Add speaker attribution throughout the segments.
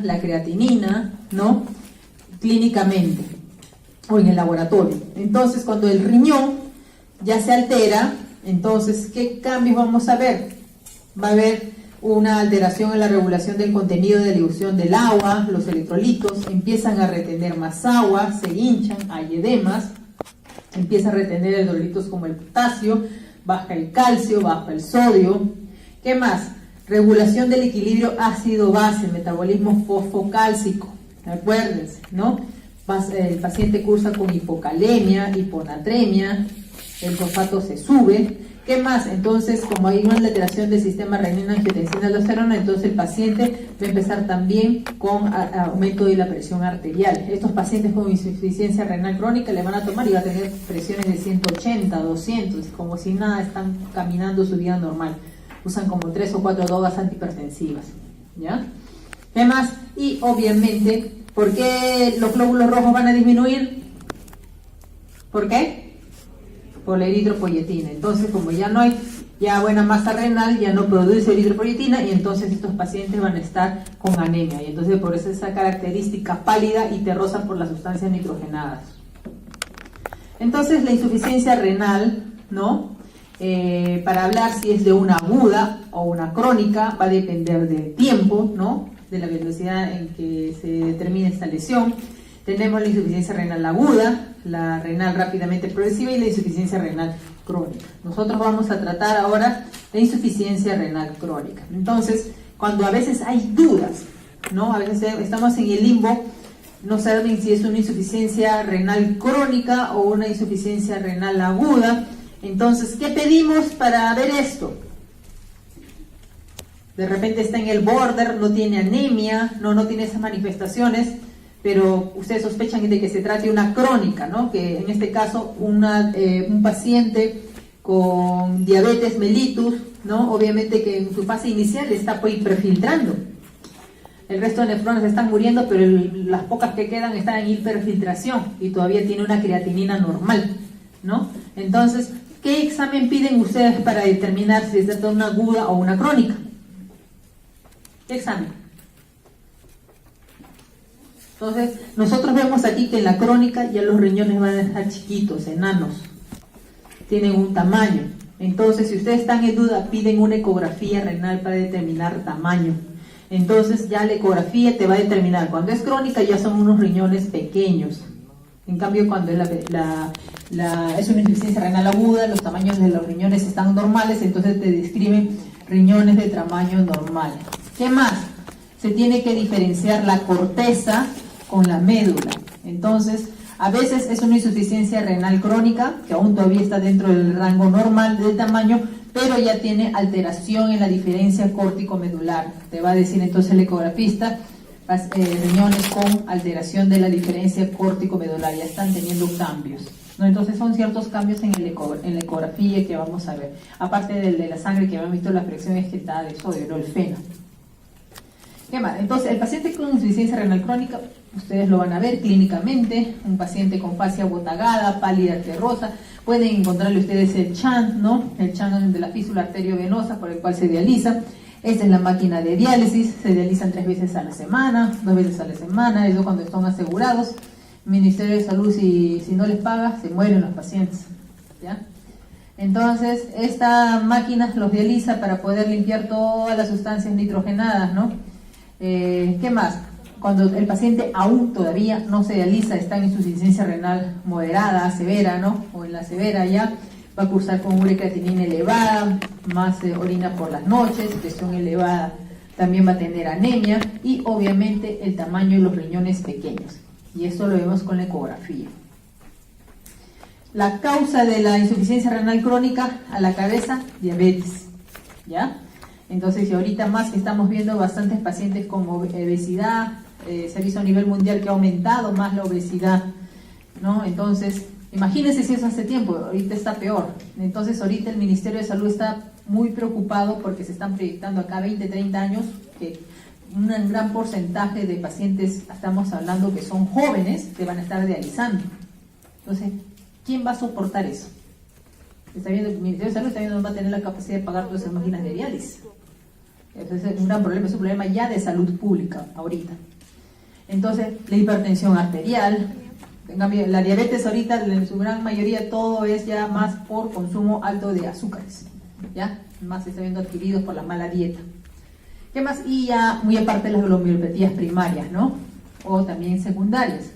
Speaker 1: la creatinina, ¿no? Clínicamente o en el laboratorio. Entonces, cuando el riñón ya se altera, entonces, ¿qué cambios vamos a ver? Va a haber una alteración en la regulación del contenido de dilución del agua, los electrolitos empiezan a retener más agua, se hinchan, hay edemas, empieza a retener electrolitos como el potasio, baja el calcio, baja el sodio. ¿Qué más? Regulación del equilibrio ácido-base, metabolismo fosfocálcico, acuérdense, ¿no? El paciente cursa con hipocalemia, hiponatremia, el fosfato se sube. ¿Qué más? Entonces, como hay una alteración del sistema renina-angiotensina-aldosterona, entonces el paciente va a empezar también con aumento de la presión arterial. Estos pacientes con insuficiencia renal crónica le van a tomar y va a tener presiones de 180, 200, como si nada, están caminando su vida normal. Usan como 3 o 4 drogas antihipertensivas, ¿ya? ¿Qué más? Y obviamente, ¿por qué los glóbulos rojos van a disminuir? ¿Por qué? Por la eritropoyetina. Entonces, como ya no hay buena masa renal, ya no produce eritropoyetina y entonces estos pacientes van a estar con anemia. Y entonces por eso esa característica pálida y terrosa por las sustancias nitrogenadas. Entonces la insuficiencia renal, ¿no? Para hablar si es de una aguda o una crónica, va a depender del tiempo, ¿no? De la velocidad en que se determina esta lesión. Tenemos la insuficiencia renal aguda, la renal rápidamente progresiva y la insuficiencia renal crónica. Nosotros vamos a tratar ahora la insuficiencia renal crónica. Entonces, cuando a veces hay dudas, ¿no? A veces estamos en el limbo, no saben si es una insuficiencia renal crónica o una insuficiencia renal aguda. Entonces, ¿qué pedimos para ver esto? De repente está en el border, no tiene anemia, no tiene esas manifestaciones, pero ustedes sospechan de que se trate de una crónica, ¿no? Que en este caso un paciente con diabetes mellitus, ¿no? Obviamente que en su fase inicial está hiperfiltrando. El resto de nefronas están muriendo, pero las pocas que quedan están en hiperfiltración y todavía tiene una creatinina normal, ¿no? Entonces, ¿qué examen piden ustedes para determinar si se trata de una aguda o una crónica? ¿Qué examen? Entonces, nosotros vemos aquí que en la crónica ya los riñones van a estar chiquitos, enanos, tienen un tamaño. Entonces, si ustedes están en duda, piden una ecografía renal para determinar tamaño. Entonces, ya la ecografía te va a determinar. Cuando es crónica, ya son unos riñones pequeños. En cambio, cuando es es una insuficiencia renal aguda, los tamaños de los riñones están normales, entonces te describen riñones de tamaño normal. ¿Qué más? Se tiene que diferenciar la corteza con la médula. Entonces, a veces es una insuficiencia renal crónica, que aún todavía está dentro del rango normal del tamaño, pero ya tiene alteración en la diferencia córtico-medular. Te va a decir entonces el ecografista, riñones con alteración de la diferencia córtico-medular, ya están teniendo cambios, ¿no? Entonces son ciertos cambios en la ecografía que vamos a ver, aparte del de la sangre que habíamos visto, la fracción excretada de sodio, el feno. ¿Qué más? Entonces, el paciente con insuficiencia renal crónica, ustedes lo van a ver clínicamente, un paciente con fascia botagada, pálida, terrosa, pueden encontrarle ustedes el shunt, ¿no? El shunt de la fístula arteriovenosa por el cual se dializa. Esta es la máquina de diálisis, se dializan 3 veces a la semana, 2 veces a la semana, eso cuando están asegurados. El Ministerio de Salud, si no les paga, se mueren los pacientes, ¿ya? Entonces, esta máquina los dializa para poder limpiar todas las sustancias nitrogenadas, ¿no? ¿Qué más? Cuando el paciente aún todavía no se dializa, está en insuficiencia renal moderada, severa, ¿no? O en la severa ya, va a cursar con urecreatinina elevada, más orina por las noches, presión elevada, también va a tener anemia y obviamente el tamaño de los riñones pequeños. Y esto lo vemos con la ecografía. La causa de la insuficiencia renal crónica a la cabeza, diabetes, ¿ya? Entonces, y ahorita más que estamos viendo bastantes pacientes con obesidad, se ha visto a nivel mundial que ha aumentado más la obesidad, ¿no? Entonces, imagínense si eso hace tiempo, ahorita está peor. Entonces, ahorita el Ministerio de Salud está muy preocupado porque se están proyectando acá 20, 30 años que un gran porcentaje de pacientes, estamos hablando que son jóvenes, que van a estar dializando. Entonces, ¿quién va a soportar eso? Está viendo, el Ministerio de Salud está viendo, no va a tener la capacidad de pagar todas esas máquinas de diálisis. Ese es un gran problema, es un problema ya de salud pública ahorita. Entonces, la hipertensión arterial, en cambio, la diabetes ahorita, en su gran mayoría, todo es ya más por consumo alto de azúcares, ¿ya? Más se está viendo adquiridos por la mala dieta. ¿Qué más? Y ya muy aparte las glomerulopatías primarias, ¿no? O también secundarias.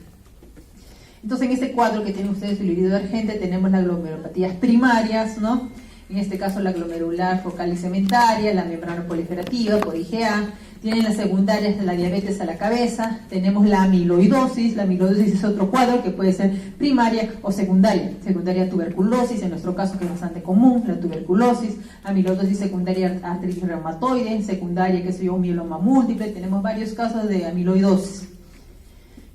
Speaker 1: Entonces, en este cuadro que tienen ustedes, el divergente, tenemos las glomerulopatías primarias, ¿no? En este caso, la glomerular focal y cementaria, la membrana proliferativa por IgA. Tienen las secundarias de la diabetes a la cabeza. Tenemos la amiloidosis. La amiloidosis es otro cuadro que puede ser primaria o secundaria. Secundaria tuberculosis, en nuestro caso, que es bastante común, la tuberculosis. Amiloidosis secundaria artritis reumatoide. Secundaria, que es un mieloma múltiple. Tenemos varios casos de amiloidosis.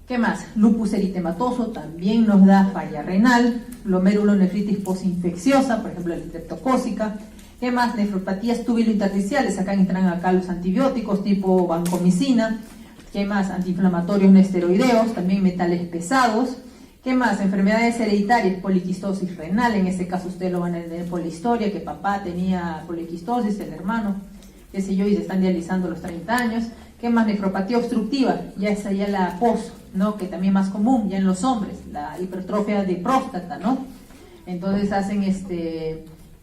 Speaker 1: ¿Qué más? Lupus eritematoso también nos da falla renal, glomerulonefritis postinfecciosa, por ejemplo la streptocócica. ¿Qué más? Nefropatías tubulointersticiales, acá entran acá los antibióticos tipo vancomicina. ¿Qué más? Antiinflamatorios no esteroideos, también metales pesados. ¿Qué más? Enfermedades hereditarias, poliquistosis renal, en este caso ustedes lo van a tener por la historia, que papá tenía poliquistosis, el hermano, qué sé yo, y se están dializando a los 30 años. ¿Qué más? Nefropatía obstructiva, ya esa ya la POS, ¿no? Que también más común ya en los hombres, la hipertrofia de próstata, ¿no? Entonces hacen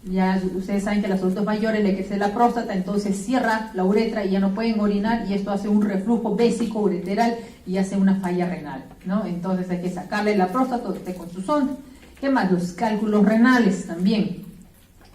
Speaker 1: ya ustedes saben que a los adultos mayores le crece la próstata, entonces cierra la uretra y ya no pueden orinar, y esto hace un reflujo vésico ureteral y hace una falla renal, ¿no? Entonces hay que sacarle la próstata con su sonda. ¿Qué más? Los cálculos renales también,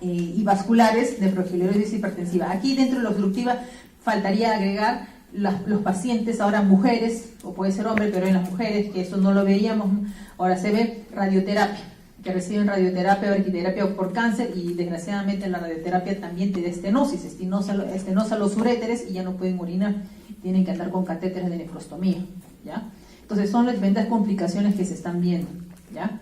Speaker 1: y vasculares, nefrofilerosis hipertensiva. Aquí dentro de la obstructiva faltaría agregar los pacientes, ahora mujeres, o puede ser hombre, pero en las mujeres, que eso no lo veíamos, ahora se ve radioterapia, que reciben radioterapia o arquiterapia por cáncer, y desgraciadamente la radioterapia también te da estenosis, estenosa los uréteres y ya no pueden orinar, tienen que andar con catéteres de nefrostomía, ¿ya? Entonces son las diferentes complicaciones que se están viendo, ¿ya?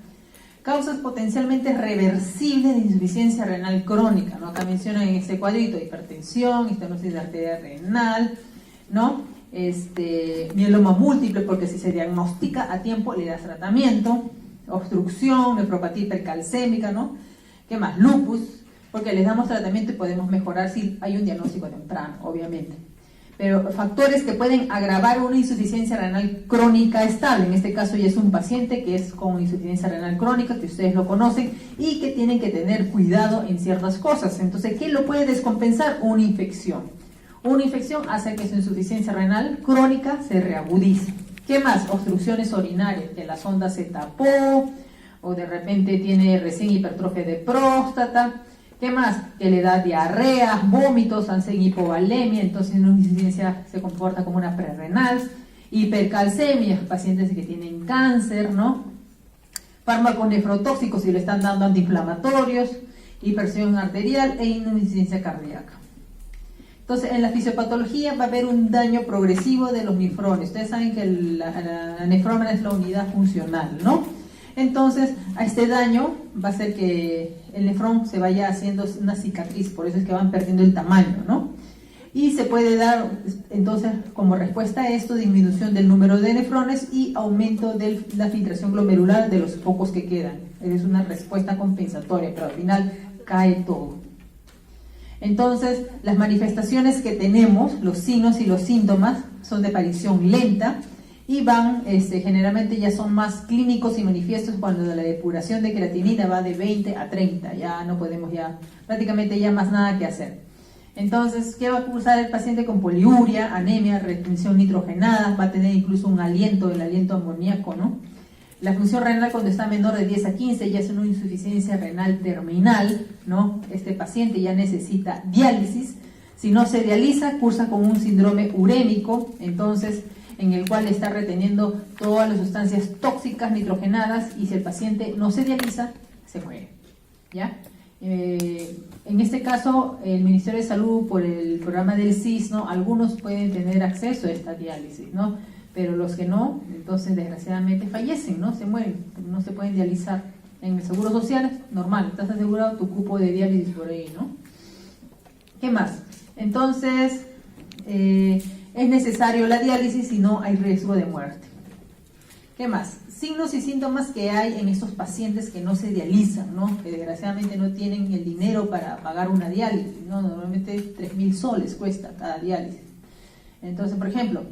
Speaker 1: Causas potencialmente reversibles de insuficiencia renal crónica, ¿no? Acá mencionan en este cuadrito hipertensión, estenosis de arteria renal, ¿no? Mieloma múltiple, porque si se diagnostica a tiempo le das tratamiento. Obstrucción, nefropatía hipercalcémica, ¿no? ¿Qué más? Lupus, porque les damos tratamiento y podemos mejorar si hay un diagnóstico temprano, obviamente. Pero factores que pueden agravar una insuficiencia renal crónica estable, en este caso ya es un paciente que es con insuficiencia renal crónica, que ustedes lo conocen, y que tienen que tener cuidado en ciertas cosas. Entonces, ¿qué lo puede descompensar? Una infección. Una infección hace que su insuficiencia renal crónica se reagudice. ¿Qué más? Obstrucciones urinarias, que la sonda se tapó, o de repente tiene recién hipertrofia de próstata. ¿Qué más? Que le da diarrea, vómitos, hacen hipovalemia, entonces una insuficiencia se comporta como una prerrenal. Hipercalcemia, pacientes que tienen cáncer, ¿no? Fármacos nefrotóxicos si le están dando antiinflamatorios, hipertensión arterial e insuficiencia cardíaca. Entonces, en la fisiopatología va a haber un daño progresivo de los nefrones. Ustedes saben que la nefrona es la unidad funcional, ¿no? Entonces, a este daño va a hacer que el nefrón se vaya haciendo una cicatriz, por eso es que van perdiendo el tamaño, ¿no? Y se puede dar, entonces, como respuesta a esto, disminución del número de nefrones y aumento de la filtración glomerular de los pocos que quedan. Es una respuesta compensatoria, pero al final cae todo. Entonces, las manifestaciones que tenemos, los signos y los síntomas, son de aparición lenta y van, generalmente ya son más clínicos y manifiestos cuando la depuración de creatinina va de 20 a 30, ya no podemos prácticamente ya más nada que hacer. Entonces, ¿qué va a cursar el paciente con poliuria, anemia, retención nitrogenada? Va a tener incluso un aliento, el aliento amoníaco, ¿no? La función renal cuando está menor de 10 a 15 ya es una insuficiencia renal terminal, ¿no? Este paciente ya necesita diálisis. Si no se dializa, cursa con un síndrome urémico, entonces en el cual está reteniendo todas las sustancias tóxicas nitrogenadas, y si el paciente no se dializa, se muere, ¿ya? En este caso, el Ministerio de Salud, por el programa del CIS, ¿no? Algunos pueden tener acceso a esta diálisis, ¿no? Pero los que no, entonces desgraciadamente fallecen, ¿no? Se mueren, no se pueden dializar. En el Seguro Social, normal, estás asegurado tu cupo de diálisis por ahí, ¿no? ¿Qué más? Entonces, es necesario la diálisis si no hay riesgo de muerte. ¿Qué más? Signos y síntomas que hay en estos pacientes que no se dializan, ¿no? Que desgraciadamente no tienen el dinero para pagar una diálisis, ¿no? Normalmente 3.000 soles cuesta cada diálisis. Entonces, por ejemplo,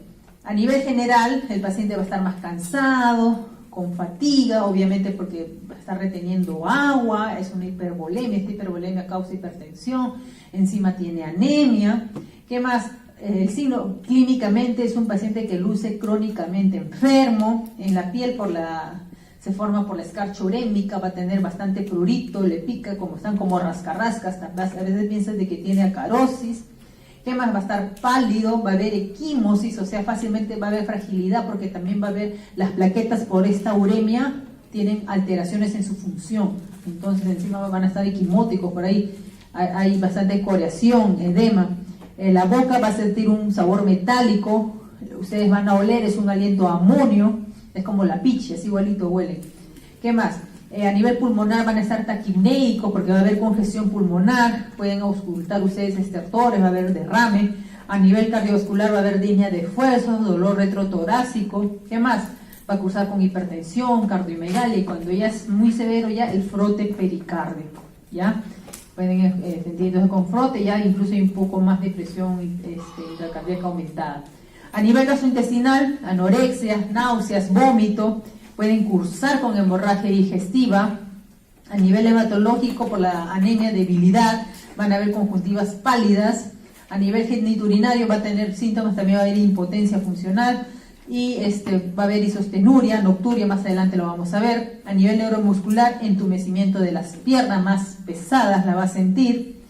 Speaker 1: a nivel general, el paciente va a estar más cansado, con fatiga, obviamente porque va a estar reteniendo agua, es una hipervolemia, esta hipervolemia causa hipertensión, encima tiene anemia. ¿Qué más? El signo clínicamente es un paciente que luce crónicamente enfermo, en la piel se forma por la escarcha urémica, va a tener bastante prurito, le pica, como están como rascarrascas, a veces piensas de que tiene acarosis. ¿Qué más? Va a estar pálido, va a haber equimosis, o sea, fácilmente va a haber fragilidad porque también va a haber las plaquetas por esta uremia, tienen alteraciones en su función, entonces encima van a estar equimóticos por ahí, hay bastante escoriación, edema. La boca va a sentir un sabor metálico, ustedes van a oler, es un aliento a amonio, es como la piche, así igualito huele. ¿Qué más? A nivel pulmonar van a estar taquipnéicos porque va a haber congestión pulmonar, pueden auscultar ustedes estertores, va a haber derrame. A nivel cardiovascular va a haber disnea de esfuerzos, dolor retrotorácico. ¿Qué más? Va a cursar con hipertensión, cardiomegalia y cuando ya es muy severo ya el frote pericárdico, ¿ya? Pueden sentir entonces con frote, ya incluso hay un poco más de presión intracardíaca aumentada. A nivel gastrointestinal, anorexia, náuseas, vómito, pueden cursar con hemorragia digestiva. A nivel hematológico, por la anemia, debilidad, van a haber conjuntivas pálidas. A nivel genitourinario va a tener síntomas, también va a haber impotencia funcional y va a haber isostenuria, nocturia, más adelante lo vamos a ver. A nivel neuromuscular, entumecimiento de las piernas más pesadas, la va a sentir.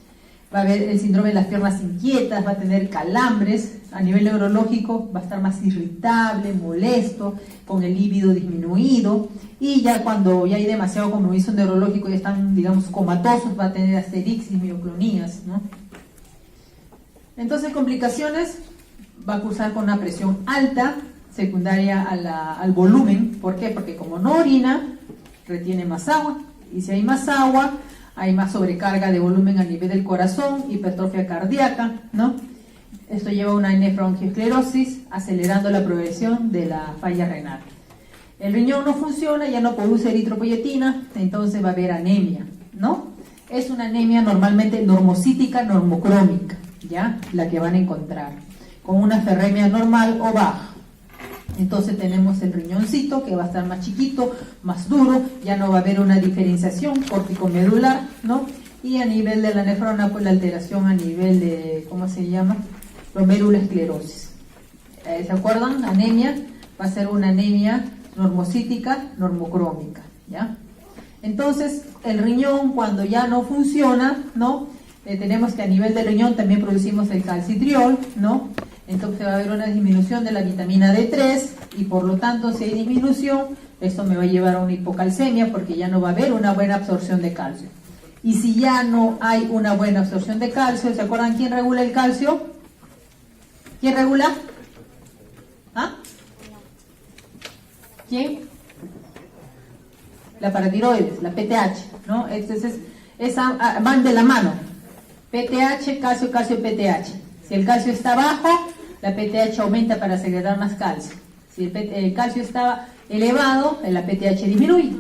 Speaker 1: Va a haber el síndrome de las piernas inquietas, va a tener calambres. A nivel neurológico va a estar más irritable, molesto, con el líbido disminuido. Y ya cuando ya hay demasiado compromiso neurológico, ya están, digamos, comatosos, va a tener asterixis, mioclonías, ¿no? Entonces, complicaciones, va a cursar con una presión alta, secundaria al volumen. ¿Por qué? Porque como no orina, retiene más agua. Y si hay más agua, hay más sobrecarga de volumen a nivel del corazón, hipertrofia cardíaca, ¿no? Esto lleva a una nefroangiosclerosis, acelerando la progresión de la falla renal. El riñón no funciona, ya no produce eritropoyetina, entonces va a haber anemia, ¿no? Es una anemia normalmente normocítica, normocrómica, ¿ya? La que van a encontrar, con una ferremia normal o baja. Entonces tenemos el riñoncito que va a estar más chiquito, más duro, ya no va a haber una diferenciación corticomedular, ¿no? Y a nivel de la nefrona, pues la alteración a nivel de, ¿cómo se llama? Glomerulosclerosis. ¿Se acuerdan? Anemia va a ser una anemia normocítica, normocrómica, ¿ya? Entonces, el riñón cuando ya no funciona, ¿no? Tenemos que a nivel del riñón también producimos el calcitriol, ¿no? Entonces va a haber una disminución de la vitamina D3 y por lo tanto si hay disminución, esto me va a llevar a una hipocalcemia porque ya no va a haber una buena absorción de calcio. Y si ya no hay una buena absorción de calcio, ¿se acuerdan quién regula el calcio? ¿Quién regula? ¿Ah? ¿Quién? La paratiroides, la PTH, ¿no? Entonces, van de la mano. PTH, calcio, calcio, PTH. Si el calcio está bajo, la PTH aumenta para segregar más calcio. Si el calcio está elevado, la PTH disminuye.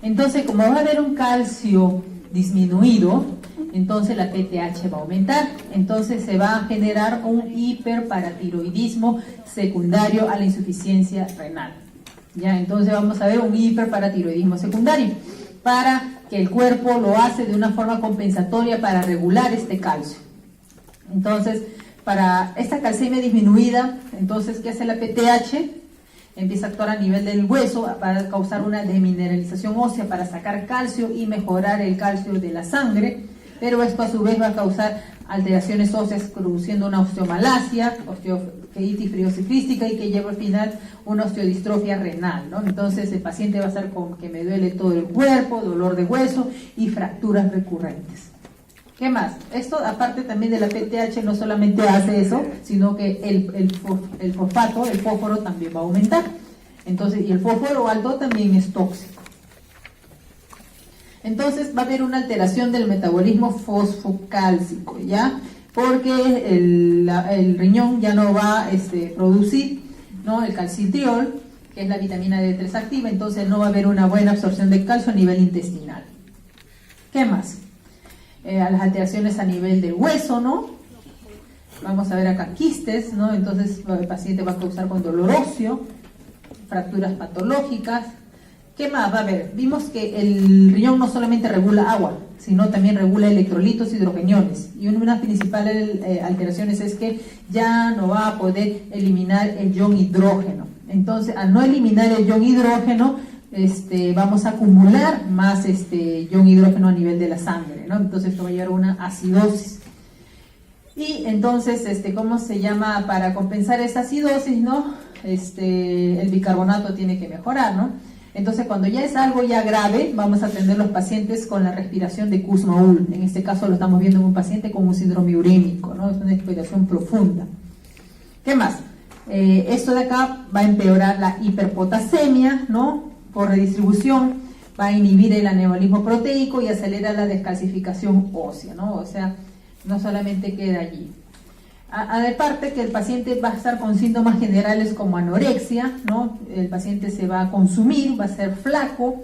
Speaker 1: Entonces, como va a haber un calcio disminuido, entonces la PTH va a aumentar. Entonces se va a generar un hiperparatiroidismo secundario a la insuficiencia renal. Ya, entonces vamos a ver un hiperparatiroidismo secundario, para que el cuerpo lo hace de una forma compensatoria para regular este calcio. Entonces, para esta calcemia disminuida, entonces, ¿qué hace la PTH? Empieza a actuar a nivel del hueso para causar una demineralización ósea, para sacar calcio y mejorar el calcio de la sangre, pero esto a su vez va a causar alteraciones óseas produciendo una osteomalacia, osteoartritis friosifística y que lleva al final una osteodistrofia renal, ¿no? Entonces el paciente va a estar con que me duele todo el cuerpo, dolor de hueso y fracturas recurrentes. ¿Qué más? Esto, aparte también de la PTH, no solamente hace eso, sino que el fosfato, el fósforo, también va a aumentar. Entonces, y el fósforo alto también es tóxico. Entonces, va a haber una alteración del metabolismo fosfocálcico, ¿ya? Porque el riñón ya no va a producir, ¿no?, el calcitriol, que es la vitamina D3 activa, entonces no va a haber una buena absorción de calcio a nivel intestinal. ¿Qué más? A las alteraciones a nivel del hueso, ¿no? Vamos a ver acá quistes, ¿no? Entonces el paciente va a causar con dolor óseo, fracturas patológicas. ¿Qué más? Va a ver, vimos que el riñón no solamente regula agua, sino también regula electrolitos hidrogeniones. Y una de las principales alteraciones es que ya no va a poder eliminar el ion hidrógeno. Entonces, al no eliminar el ion hidrógeno, vamos a acumular más ion hidrógeno a nivel de la sangre, ¿no? Entonces esto va a llevar a una acidosis. Y entonces, ¿cómo se llama? Para compensar esa acidosis, ¿no? El bicarbonato tiene que mejorar, ¿no? Entonces, cuando ya es algo ya grave, vamos a atender los pacientes con la respiración de Kussmaul. En este caso lo estamos viendo en un paciente con un síndrome urémico, ¿no? Es una respiración profunda. ¿Qué más? Esto de acá va a empeorar la hiperpotasemia, ¿no? Por redistribución, va a inhibir el anabolismo proteico y acelera la descalcificación ósea, ¿no? O sea, no solamente queda allí. Aparte que el paciente va a estar con síntomas generales como anorexia, ¿no? El paciente se va a consumir, va a ser flaco,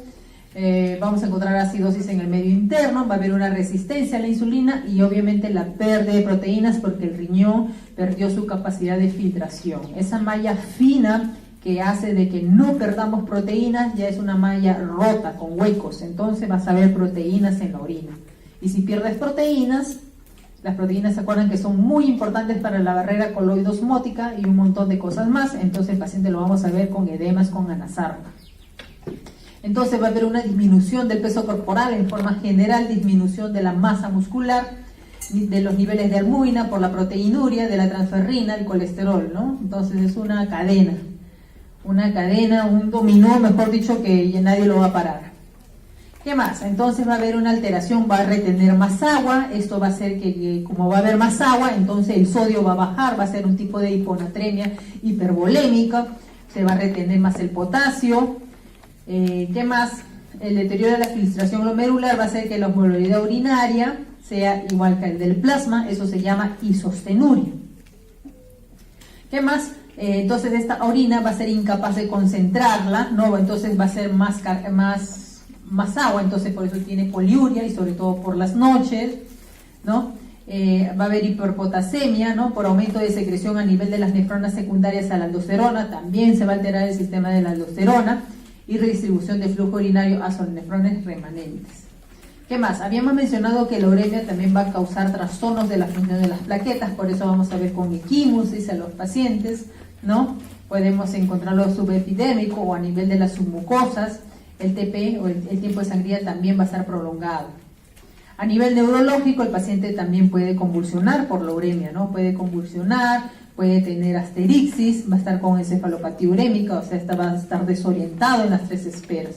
Speaker 1: vamos a encontrar acidosis en el medio interno, va a haber una resistencia a la insulina y obviamente la pérdida de proteínas porque el riñón perdió su capacidad de filtración. Esa malla fina que hace de que no perdamos proteínas ya es una malla rota con huecos, entonces vas a ver proteínas en la orina. Y si pierdes proteínas, las proteínas se acuerdan que son muy importantes para la barrera coloidosmótica y un montón de cosas más, entonces el paciente lo vamos a ver con edemas, con anasarca. Entonces va a haber una disminución del peso corporal en forma general, disminución de la masa muscular, de los niveles de albúmina por la proteinuria, de la transferrina, el colesterol, ¿no? Entonces es una cadena, un dominó, mejor dicho, que ya nadie lo va a parar. ¿Qué más? Entonces va a haber una alteración, va a retener más agua, esto va a hacer que como va a haber más agua, entonces el sodio va a bajar, va a ser un tipo de hiponatremia hipervolémica, se va a retener más el potasio. ¿Qué más? El deterioro de la filtración glomerular va a hacer que la osmolaridad urinaria sea igual que el del plasma, eso se llama isostenuria. ¿Qué más? Entonces esta orina va a ser incapaz de concentrarla, ¿no? Entonces va a ser más agua, entonces por eso tiene poliuria y sobre todo por las noches, ¿no? Va a haber hiperpotasemia, ¿no? Por aumento de secreción a nivel de las nefronas secundarias a la aldosterona, también se va a alterar el sistema de la aldosterona y redistribución de flujo urinario a sus nefrones remanentes. ¿Qué más? Habíamos mencionado que la uremia también va a causar trastornos de la función de las plaquetas, por eso vamos a ver con equimosis a los pacientes, ¿no? Podemos encontrarlo subepidémico o a nivel de las submucosas. El TP o el tiempo de sangría también va a estar prolongado. A nivel neurológico, el paciente también puede convulsionar por la uremia, ¿no? Puede convulsionar, puede tener asterixis, va a estar con encefalopatía urémica, o sea, va a estar desorientado en las 3 esferas.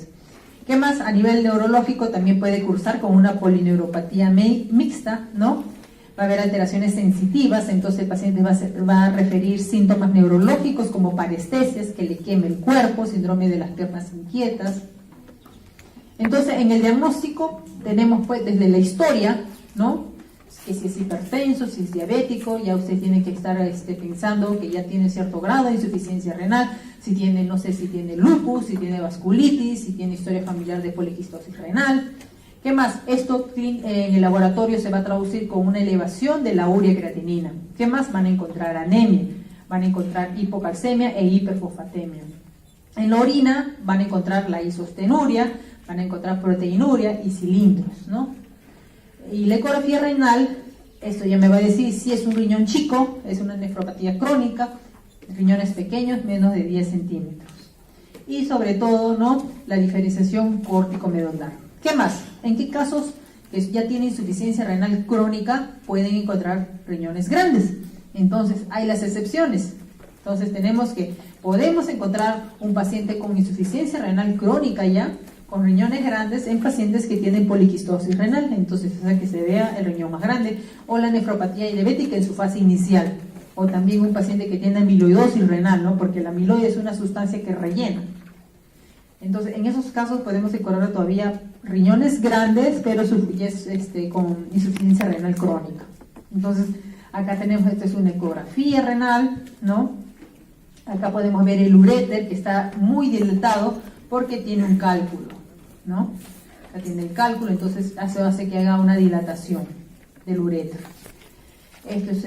Speaker 1: ¿Qué más? A nivel neurológico también puede cursar con una polineuropatía mixta, ¿no? Va a haber alteraciones sensitivas, entonces el paciente va a referir síntomas neurológicos como parestesias, que le queme el cuerpo, síndrome de las piernas inquietas. Entonces, en el diagnóstico tenemos pues desde la historia, ¿no? Que si es hipertenso, si es diabético, ya usted tiene que estar pensando que ya tiene cierto grado de insuficiencia renal, si tiene, no sé, si tiene lupus, si tiene vasculitis, si tiene historia familiar de poliquistosis renal. ¿Qué más? Esto en el laboratorio se va a traducir con una elevación de la urea creatinina. ¿Qué más? Van a encontrar anemia, van a encontrar hipocalcemia e hiperfosfatemia. En la orina van a encontrar la isostenuria, van a encontrar proteinuria y cilindros, ¿no? Y la ecografía renal, esto ya me va a decir si es un riñón chico, es una nefropatía crónica, riñones pequeños, menos de 10 centímetros. Y sobre todo, ¿no? La diferenciación córtico-medular. ¿Qué más? ¿En qué casos que ya tiene insuficiencia renal crónica pueden encontrar riñones grandes? Entonces, hay las excepciones. Entonces, tenemos que podemos encontrar un paciente con insuficiencia renal crónica ya, con riñones grandes en pacientes que tienen poliquistosis renal, entonces es que se vea el riñón más grande, o la nefropatía diabética en su fase inicial, o también un paciente que tiene amiloidosis renal, ¿no? Porque la amiloide es una sustancia que rellena. Entonces, en esos casos podemos encontrar todavía riñones grandes, pero con insuficiencia renal crónica. Entonces, acá tenemos, esta es una ecografía renal, ¿no? Acá podemos ver el uréter que está muy dilatado porque tiene un cálculo, ¿no? Acá tiene el cálculo, entonces eso hace que haga una dilatación del uréter. Esto es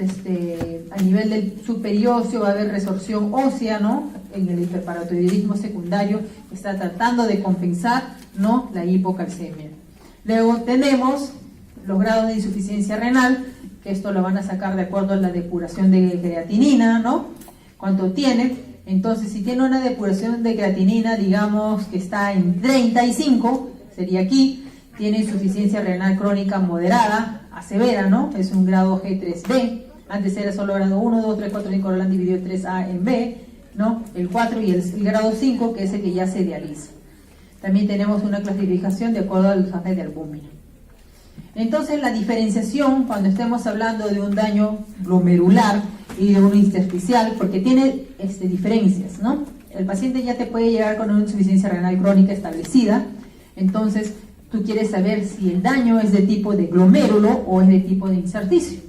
Speaker 1: a nivel del subperiósteo, va a haber resorción ósea, ¿no? En el hiperparatiroidismo secundario que está tratando de compensar, ¿no?, la hipocalcemia. Luego tenemos los grados de insuficiencia renal, que esto lo van a sacar de acuerdo a la depuración de creatinina, ¿no? ¿Cuánto tiene? Entonces, si tiene una depuración de creatinina, digamos que está en 35, sería aquí, tiene insuficiencia renal crónica moderada a severa, ¿no? Es un grado G3B, antes era solo grado 1, 2, 3, 4, 5, ahora lo han dividido en 3A en B, ¿no? El 4 y el grado 5, que es el que ya se dializa. También tenemos una clasificación de acuerdo a los fases de albúmina. Entonces, la diferenciación, cuando estemos hablando de un daño glomerular y de un intersticial, porque tiene diferencias, ¿no? El paciente ya te puede llegar con una insuficiencia renal crónica establecida, entonces tú quieres saber si el daño es de tipo de glomérulo o es de tipo de intersticio.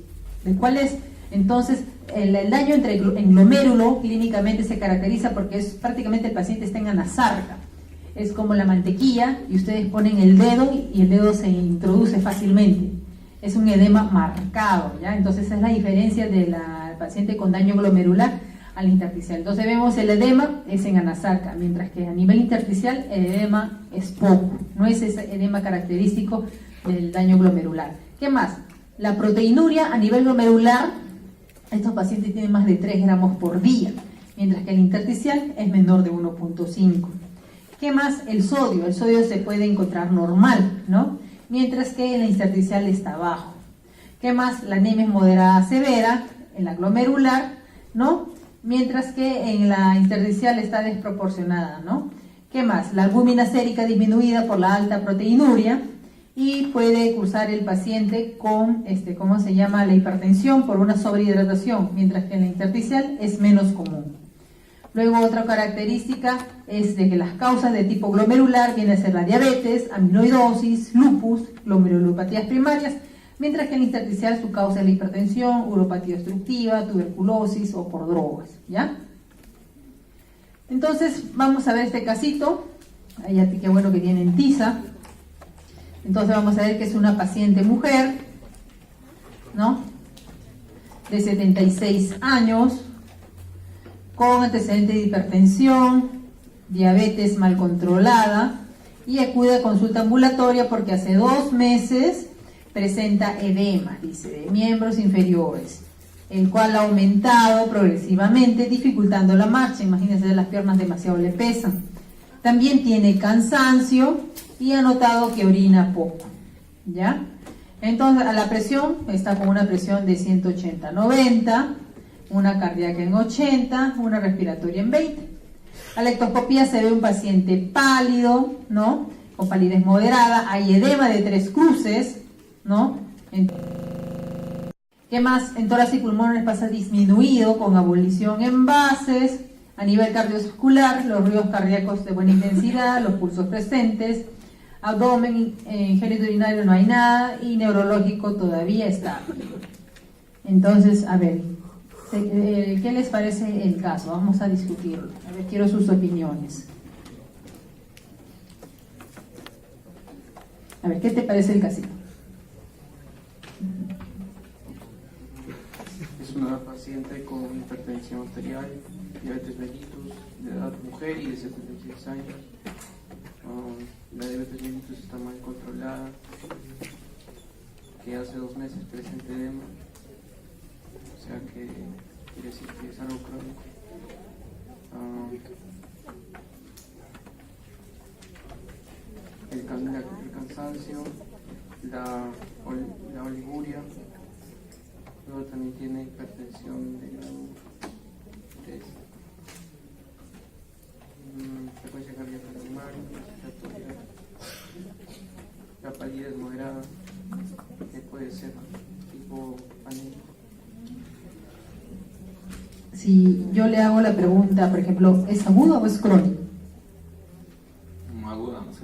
Speaker 1: ¿De cuál es? Entonces, el daño en glomérulo clínicamente se caracteriza porque es prácticamente el paciente está en anasarca. Es como la mantequilla y ustedes ponen el dedo y el dedo se introduce fácilmente. Es un edema marcado, ¿ya? Entonces esa es la diferencia del paciente con daño glomerular al intersticial. Entonces vemos el edema es en anasarca, mientras que a nivel intersticial el edema es poco, no es ese edema característico del daño glomerular. ¿Qué más? La proteinuria a nivel glomerular, estos pacientes tienen más de 3 gramos por día, mientras que el intersticial es menor de 1.5. ¿Qué más? El sodio se puede encontrar normal, ¿no? Mientras que en la intersticial está bajo. ¿Qué más? La anemia es moderada a severa en la glomerular, ¿no? Mientras que en la intersticial está desproporcionada, ¿no? ¿Qué más? La albúmina sérica disminuida por la alta proteinuria y puede cursar el paciente con, ¿cómo se llama? La hipertensión por una sobrehidratación, mientras que en la intersticial es menos común. Luego otra característica es de que las causas de tipo glomerular vienen a ser la diabetes, amiloidosis, lupus, glomerulopatías primarias, mientras que en el intersticial su causa es la hipertensión, uropatía obstructiva, tuberculosis o por drogas, ¿ya? Entonces vamos a ver este casito, qué bueno que tienen tiza. Entonces vamos a ver que es una paciente mujer, ¿no? De 76 años, con antecedentes de hipertensión, diabetes mal controlada y acude a consulta ambulatoria porque hace 2 meses presenta edema, dice, de miembros inferiores, el cual ha aumentado progresivamente, dificultando la marcha. Imagínense, las piernas demasiado le pesan. También tiene cansancio y ha notado que orina poco, ¿ya? Entonces, a la presión, está con una presión de 180/90, una cardíaca en 80, una respiratoria en 20. A la ectoscopía se ve un paciente pálido, ¿no? Con palidez moderada, hay edema de 3 cruces, ¿no? ¿Qué más? En tórax y pulmones pasa disminuido con abolición en bases. A nivel cardiovascular, los ruidos cardíacos de buena intensidad, los pulsos presentes, abdomen, genitourinario no hay nada y neurológico todavía está. Entonces, a ver, ¿qué les parece el caso? Vamos a discutirlo. A ver, quiero sus opiniones. A ver, ¿qué te parece el casito?
Speaker 2: Es una paciente con hipertensión arterial, diabetes mellitus, de edad mujer y de 76 años. La diabetes mellitus está mal controlada, que hace 2 meses presenta edema, o sea que quiere decir que es algo crónico. El cansancio, la oliguria, luego también tiene hipertensión de grado 3, frecuencia cardíaca normal, respiratoria, la palidez moderada, que puede ser tipo anémico.
Speaker 1: Si yo le hago la pregunta, por ejemplo, ¿es aguda o es crónica?
Speaker 3: Aguda, no sé.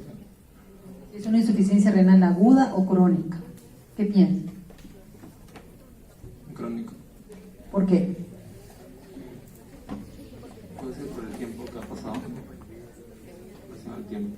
Speaker 1: ¿Es una insuficiencia renal aguda o crónica? ¿Qué piensa?
Speaker 3: Crónico.
Speaker 1: ¿Por qué?
Speaker 3: ha pasado el tiempo.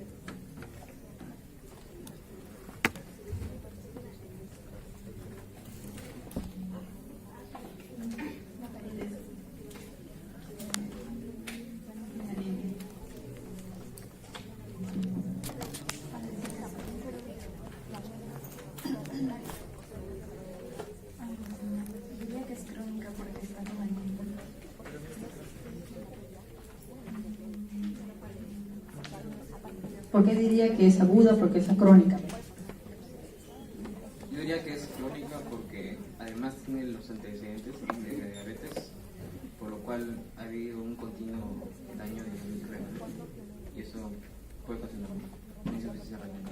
Speaker 4: Diría que es crónica porque está todo el tiempo.
Speaker 1: ¿Por qué diría que es aguda? Porque es crónica.
Speaker 3: Yo diría que es crónica porque además tiene los antecedentes de diabetes, por lo cual ha habido un continuo daño de renal y eso puede ocasionar una insuficiencia renal.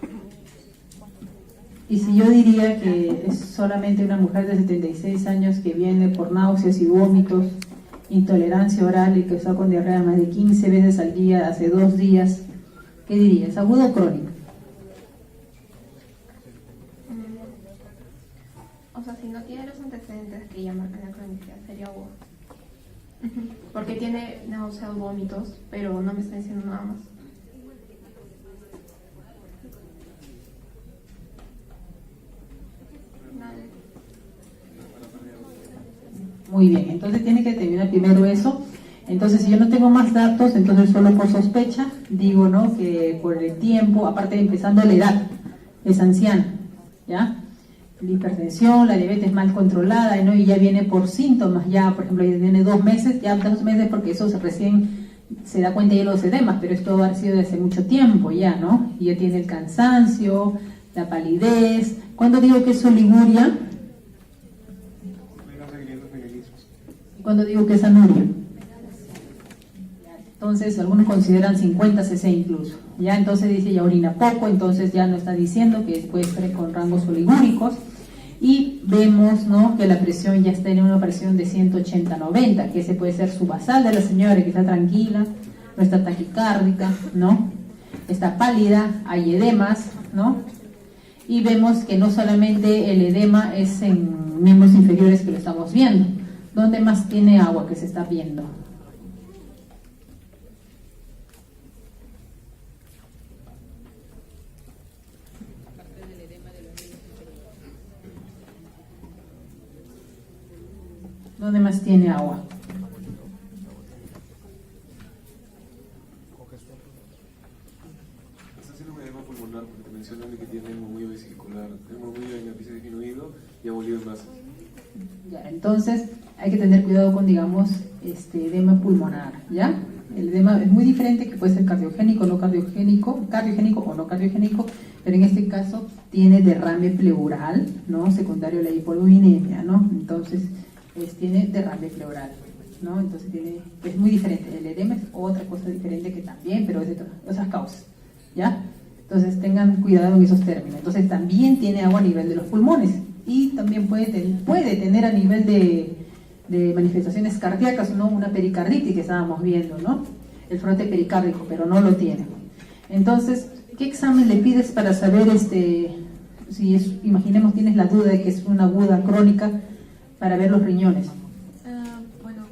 Speaker 1: Y si yo diría que es solamente una mujer de 76 años que viene por náuseas y vómitos, intolerancia oral y que está con diarrea más de 15 veces al día hace 2 días, ¿qué dirías? ¿Agudo o crónico?
Speaker 4: O sea, si no tiene los antecedentes que ya marcan la cronicidad, sería agudo. Porque tiene náuseas, vómitos, pero no me está diciendo nada más.
Speaker 1: Muy bien, entonces tiene que determinar primero eso. Entonces, si yo no tengo más datos, entonces solo por sospecha, digo, ¿no?, que por el tiempo, aparte de empezando la edad, es anciana, ¿ya? La hipertensión, la diabetes mal controlada, ¿no? Y ya viene por síntomas, ya, por ejemplo, ya tiene 2 meses, ya 2 meses porque eso recién se da cuenta de los edemas, pero esto ha sido desde hace mucho tiempo ya, ¿no? Y ya tiene el cansancio, la palidez. ¿Cuándo digo que es oliguria? ¿Cuándo digo que es anuria? Entonces, algunos consideran 50 cc incluso. Ya, entonces dice, ya orina poco, entonces ya no está diciendo que puede estar con rangos oligúricos. Y vemos, ¿no?, que la presión ya está en una presión de 180/90, que ese puede ser su basal de la señora, que está tranquila, no está taquicárdica, ¿no? Está pálida, hay edemas, ¿no? Y vemos que no solamente el edema es en miembros inferiores que lo estamos viendo. ¿Dónde más tiene agua que se está viendo? ¿Dónde más tiene agua?
Speaker 5: Está haciendo un edema pulmonar porque te mencionan que tiene hemorroide vesicular, hemorroide en el piso disminuido y abolido en base.
Speaker 1: Ya, entonces hay que tener cuidado con, digamos, edema pulmonar, ¿ya? El edema es muy diferente, que puede ser cardiogénico, no cardiogénico, cardiogénico o no cardiogénico, pero en este caso tiene derrame pleural, ¿no? Secundario a la hipoluminemia, ¿no? Entonces, tiene derrame pleural, ¿no? Entonces es muy diferente. El edema es otra cosa diferente que también, pero es de otras causas, ¿ya? Entonces tengan cuidado en esos términos. Entonces también tiene agua a nivel de los pulmones y también puede tener a nivel de manifestaciones cardíacas, ¿no? Una pericarditis que estábamos viendo, ¿no? El frote pericárdico, pero no lo tiene. Entonces, ¿qué examen le pides para saber si es, imaginemos, tienes la duda de que es una aguda crónica, para ver los riñones?
Speaker 6: Bueno,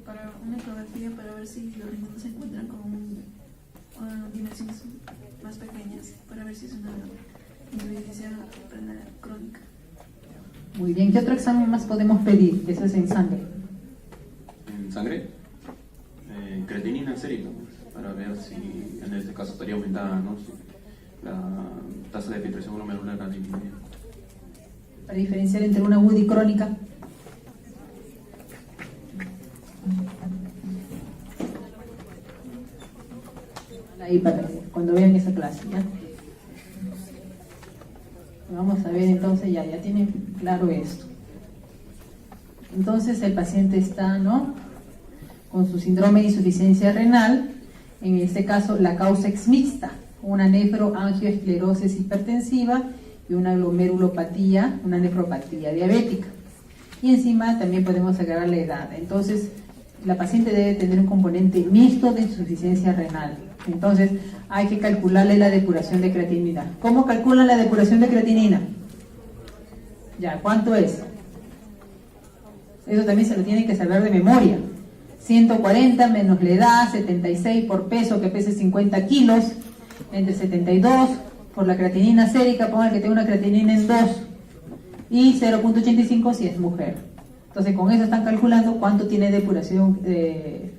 Speaker 6: para una ecografía para ver si los riñones se encuentran con dimensiones más pequeñas, para ver si es una insuficiencia renal crónica.
Speaker 1: Muy bien, ¿qué otro examen más podemos pedir? Eso es en sangre.
Speaker 5: ¿En sangre? Creatinina en serio, para ver si en este caso estaría aumentada, ¿no? Si la tasa de filtración glomerular ha disminuido.
Speaker 1: Para diferenciar entre una aguda y crónica. Ahí para cuando vean esa clase, ¿ya? Vamos a ver entonces, ya tienen claro esto. Entonces el paciente está, ¿no?, con su síndrome de insuficiencia renal, en este caso la causa es mixta, una nefroangioesclerosis hipertensiva y una glomerulopatía, una nefropatía diabética. Y encima también podemos agregar la edad. Entonces la paciente debe tener un componente mixto de insuficiencia renal. Entonces hay que calcularle la depuración de creatinina. ¿Cómo calculan la depuración de creatinina? Ya, ¿cuánto es? Eso también se lo tienen que saber de memoria. 140 menos la edad, 76 por peso que pese 50 kilos, entre 72 por la creatinina sérica, pongan que tenga una creatinina en 2 y 0.85 si es mujer. Entonces con eso están calculando cuánto tiene depuración de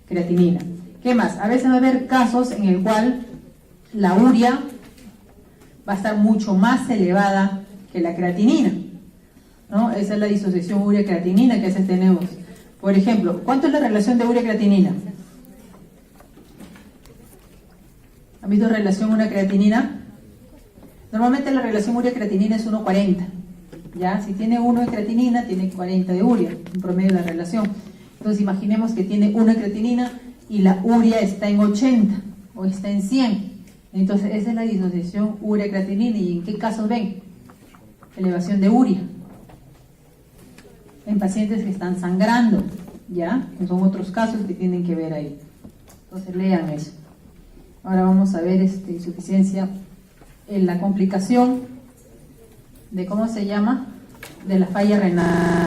Speaker 1: creatinina. ¿Qué más? A veces va a haber casos en el cual la urea va a estar mucho más elevada que la creatinina, ¿no? Esa es la disociación urea-creatinina que a veces tenemos. Por ejemplo, ¿cuánto es la relación de urea-creatinina? ¿Han visto relación urea-creatinina? Normalmente la relación urea-creatinina es 1:40. ¿Ya? Si tiene 1 de creatinina, tiene 40 de urea, en promedio de la relación. Entonces imaginemos que tiene 1 de creatinina y la urea está en 80 o está en 100. Entonces esa es la disociación urea-creatinina. ¿Y en qué casos ven? Elevación de urea. En pacientes que están sangrando, ¿ya? Que son otros casos que tienen que ver ahí. Entonces lean eso. Ahora vamos a ver insuficiencia en la complicación de, ¿cómo se llama?, de la falla renal.